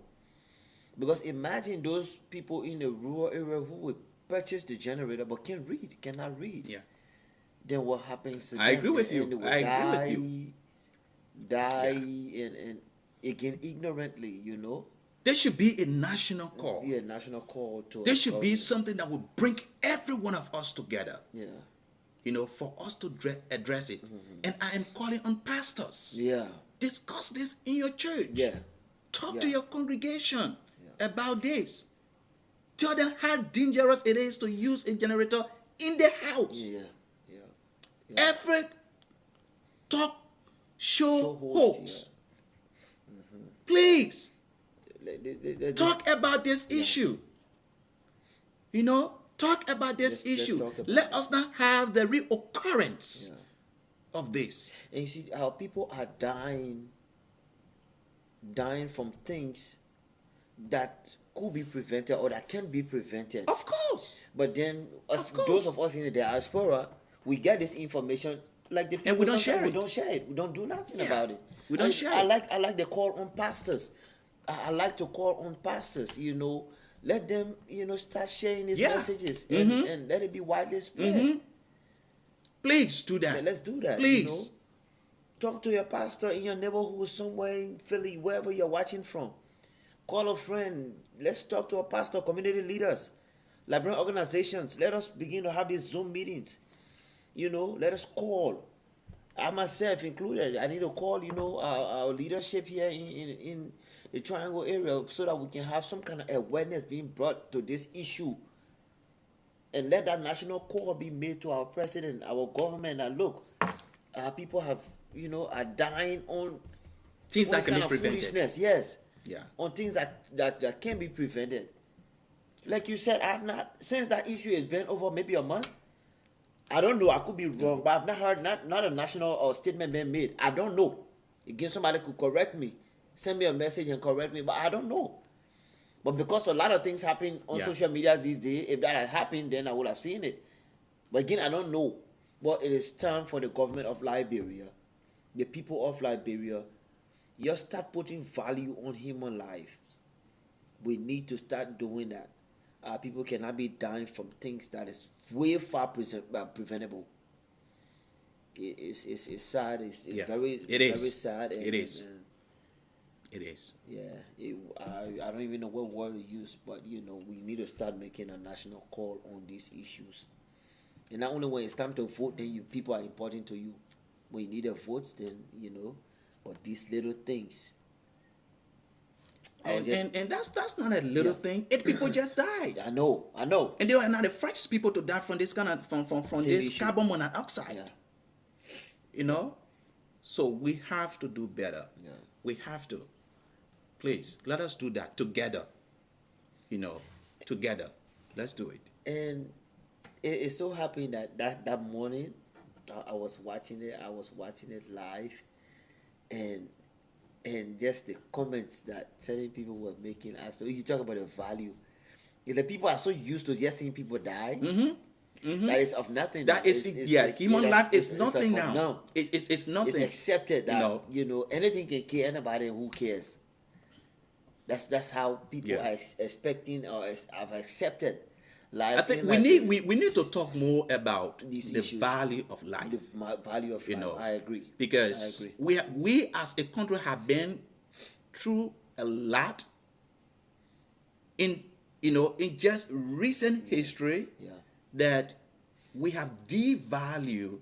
Because imagine those people in the rural area who would purchase the generator but cannot read. Yeah. Then what happens to them? I agree with you. And they will I agree with you. Die and again ignorantly, There should be a national call. Yeah, national call to. There should be something that would bring every one of us together. Yeah. For us to address it. And I am calling on pastors. Yeah. Discuss this in your church. Yeah. Talk to your congregation about this. Tell them how dangerous it is to use a generator in the house. Yeah. Every talk show host, please talk about this issue. Talk about this issue. Let us not have the reoccurrence of this. And you see how people are dying from things that could be prevented or that can be prevented. Of course. But then those of us in the diaspora, we get this information like the people, and we don't share it. We don't share it. We don't do nothing about it. We don't share it. I like the call on pastors. I like to call on pastors. Let them start sharing these messages and let it be widely spread. Please do that. Let's do that. Please talk to your pastor in your neighborhood, somewhere in Philly, wherever you're watching from. Call a friend. Let's talk to a pastor, community leaders, Liberian organizations. Let us begin to have these Zoom meetings. Let us call. I myself included. I need to call, our leadership here in the Triangle area so that we can have some kind of awareness being brought to this issue. And let that national call be made to our president, our government, that look, our people are dying on things that can be prevented. Foolishness, yes. Yeah. On things that can be prevented. like you said, I've not, since that issue has been over maybe a month. I don't know. I could be wrong, but I've not heard not a national or statement being made. I don't know. Again, somebody could correct me, send me a message and correct me, but I don't know. But because a lot of things happen on Yeah. social media these days, if that had happened, then I would have seen it. But again, I don't know. But it is time for the government of Liberia, the people of Liberia, you start putting value on human life. We need to start doing that. People cannot be dying from things that is way far preventable. It's sad. It's Yeah. very It is. very sad. It is. And It is. yeah, I don't even know what word to use, but we need to start making a national call on these issues. And not only when it's time to vote, then people are important to you. When you need a vote, then but these little things. And that's not a little Yeah. thing. 8 people just died. I know. And they were not the first people to die from this kind of from Same this issue. carbon monoxide. Yeah. You know? So we have to do better. Yeah. We have to. Please, let us do that together. Together. Let's do it. And it so happened that morning, I was watching it. I was watching it live, and just the comments that certain people were making. So you talk about the value. The people are so used to just seeing people die. That is of nothing. That is human life is nothing now. No, It's nothing. it's accepted that anything can kill anybody. Who cares? That's how people Yeah. are expecting or have accepted life. I think we need to talk more about These the issues. value of life. the value of life. I agree. Because I agree. we as a country have been through a lot in just recent history Yeah. that we have devalued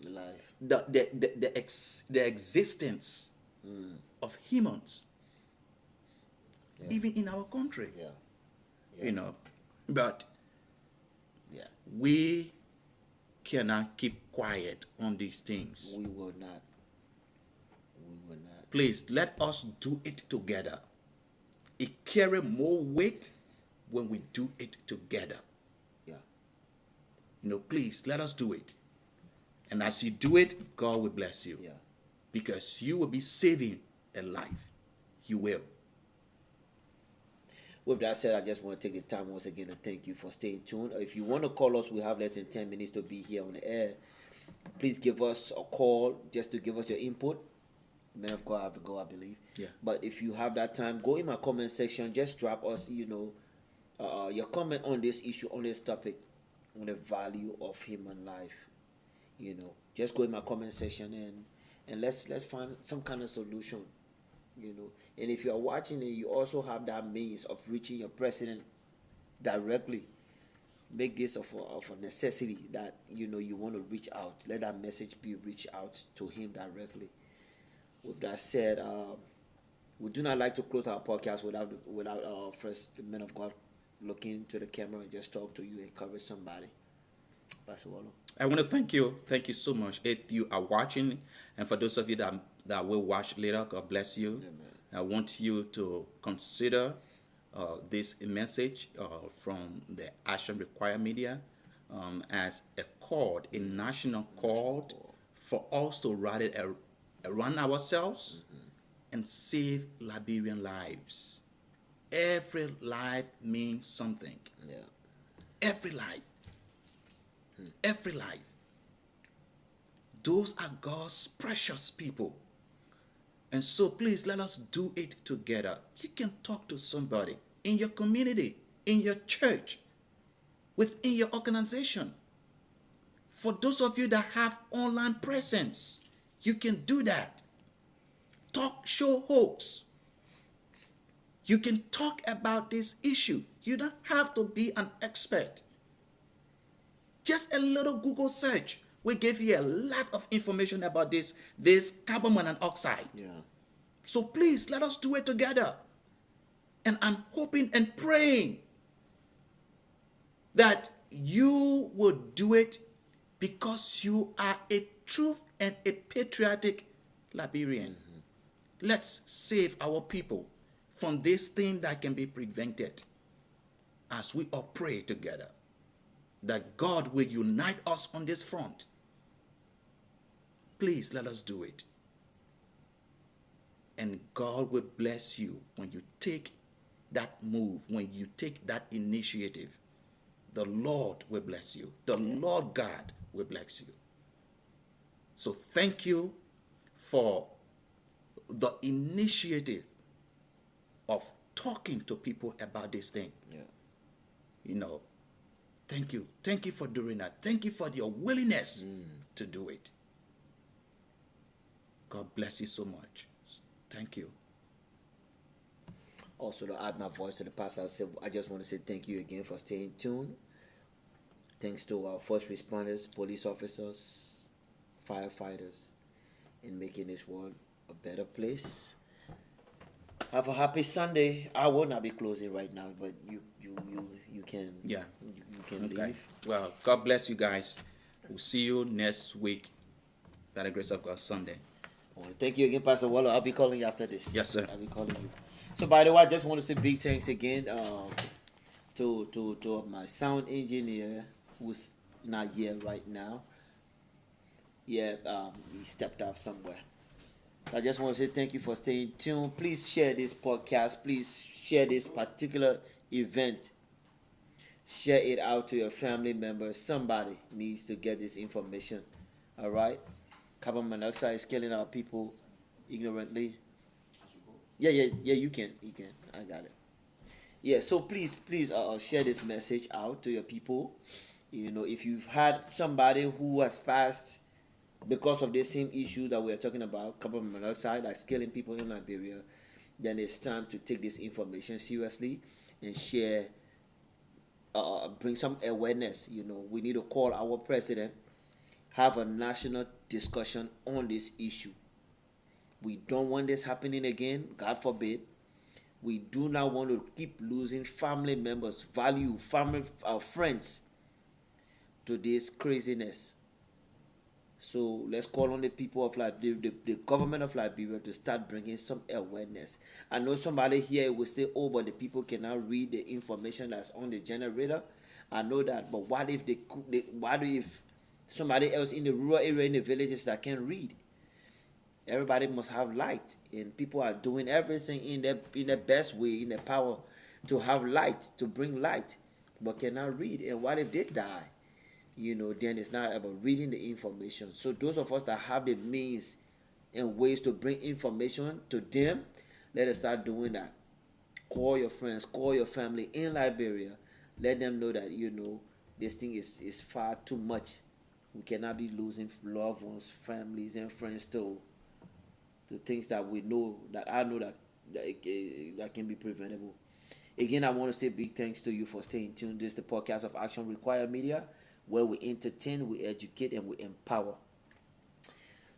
Life. the existence of humans, even in our country. Yeah. But Yeah. we cannot keep quiet on these things. We will not. Please let us do it together. It carry more weight when we do it together. Yeah. Please let us do it. And as you do it, God will bless you. Yeah. Because you will be saving a life. You will. With that said, I just want to take the time once again to thank you for staying tuned. If you want to call us, we have less than 10 minutes to be here on the air. Please give us a call just to give us your input. Man of God have to go, I believe. Yeah. But if you have that time, go in my comment section. Just drop us, your comment on this issue, on this topic, on the value of human life. Just go in my comment section and let's find some kind of solution. And if you are watching it, you also have that means of reaching your president directly. Make this of a necessity that you want to reach out. Let that message be reached out to him directly. With that said, we do not like to close our podcast without our first man of God looking to the camera and just talk to you, encourage somebody. Pastor Wallo. I want to thank you. Thank you so much. If you are watching, and for those of you that will watch later, God bless you. Amen. I want you to consider this message from the Action Require Media as a call, a national call for us to rally around ourselves and save Liberian lives. Every life means something. Yeah. Every life. Every life. Those are God's precious people. And so please let us do it together. You can talk to somebody in your community, in your church, within your organization. For those of you that have online presence, you can do that. Talk show hosts. You can talk about this issue. You don't have to be an expert. Just a little Google search will give you a lot of information about this carbon monoxide. Yeah. So please let us do it together. And I'm hoping and praying that you will do it because you are a truth and a patriotic Liberian. Let's save our people from this thing that can be prevented. as we all pray together, that God will unite us on this front. Please let us do it. And God will bless you when you take that move, when you take that initiative. The Lord will bless you. The Lord God will bless you. So thank you for the initiative of talking to people about this thing. Yeah. You know, thank you. Thank you for doing that. Thank you for your willingness to do it. God bless you so much. Thank you. Also, to add my voice to the pastor, I just want to say thank you again for staying tuned. Thanks to our first responders, police officers, firefighters, in making this world a better place. Have a happy Sunday. I will not be closing right now, but you can you can Okay. leave. Well, God bless you guys. We'll see you next week by the grace of God, Sunday. I want to thank you again, Pastor Waller. I'll be calling you after this. Yes, sir. I'll be calling you. So, by the way, I just want to say big thanks again to my sound engineer who's not here right now. Yeah, he stepped out somewhere. So I just want to say thank you for staying tuned. Please share this podcast. Please share this particular event. Share it out to your family members. Somebody needs to get this information. All right? Carbon monoxide is killing our people ignorantly. Yeah, you can. I got it. Yeah, so please, share this message out to your people. You know, if you've had somebody who has passed because of the same issue that we're talking about, carbon monoxide that's killing people in Liberia, then it's time to take this information seriously and share, bring some awareness. You know, we need to call our president, have a national discussion on this issue. We don't want this happening again, God forbid. We do not want to keep losing family members, our friends to this craziness. So let's call on the people of Liberia, the government of Liberia, to start bringing some awareness. I know somebody here will say, oh, but the people cannot read the information that's on the generator. I know that, but what if somebody else in the rural area, in the villages, that can read? Everybody must have light, and people are doing everything in their best way, in their power, to have light, to bring light, but cannot read. And what if they die? You know, then it's not about reading the information. So those of us that have the means and ways to bring information to them, let us start doing that. Call your friends, call your family in Liberia. Let them know that, you know, this thing is far too much. We cannot be losing loved ones, families, and friends to things that we know, that I know that can be preventable. Again, I want to say big thanks to you for staying tuned. This is the podcast of Action Require Media, where we entertain, we educate, and we empower.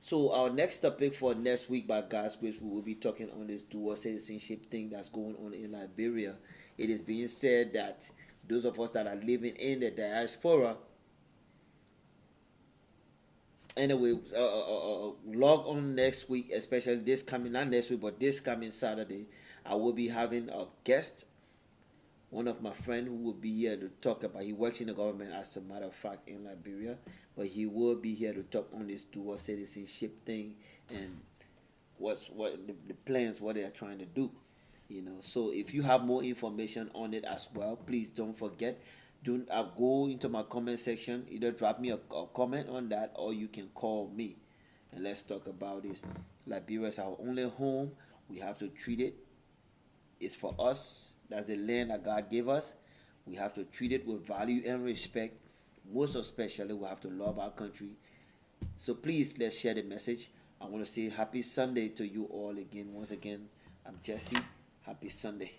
So our next topic for next week, by God's grace, we will be talking on this dual citizenship thing that's going on in Liberia. It is being said that those of us that are living in the diaspora, anyway, log on next week, especially this coming, not next week, but this coming Saturday. I will be having a guest, one of my friends, who will be here to talk about. He works in the government, as a matter of fact, in Liberia, but he will be here to talk on this dual citizenship thing and what the plans, what they are trying to do. You know, so if you have more information on it as well, please don't forget. Go into my comment section, either drop me a comment on that, or you can call me and let's talk about this. Liberia is our only home. We have to treat it. It's for us. That's the land that God gave us. We have to treat it with value and respect. Most especially, we have to love our country. So please, let's share the message. I want to say happy Sunday to you all again. Once again, I'm Jesse. Happy Sunday.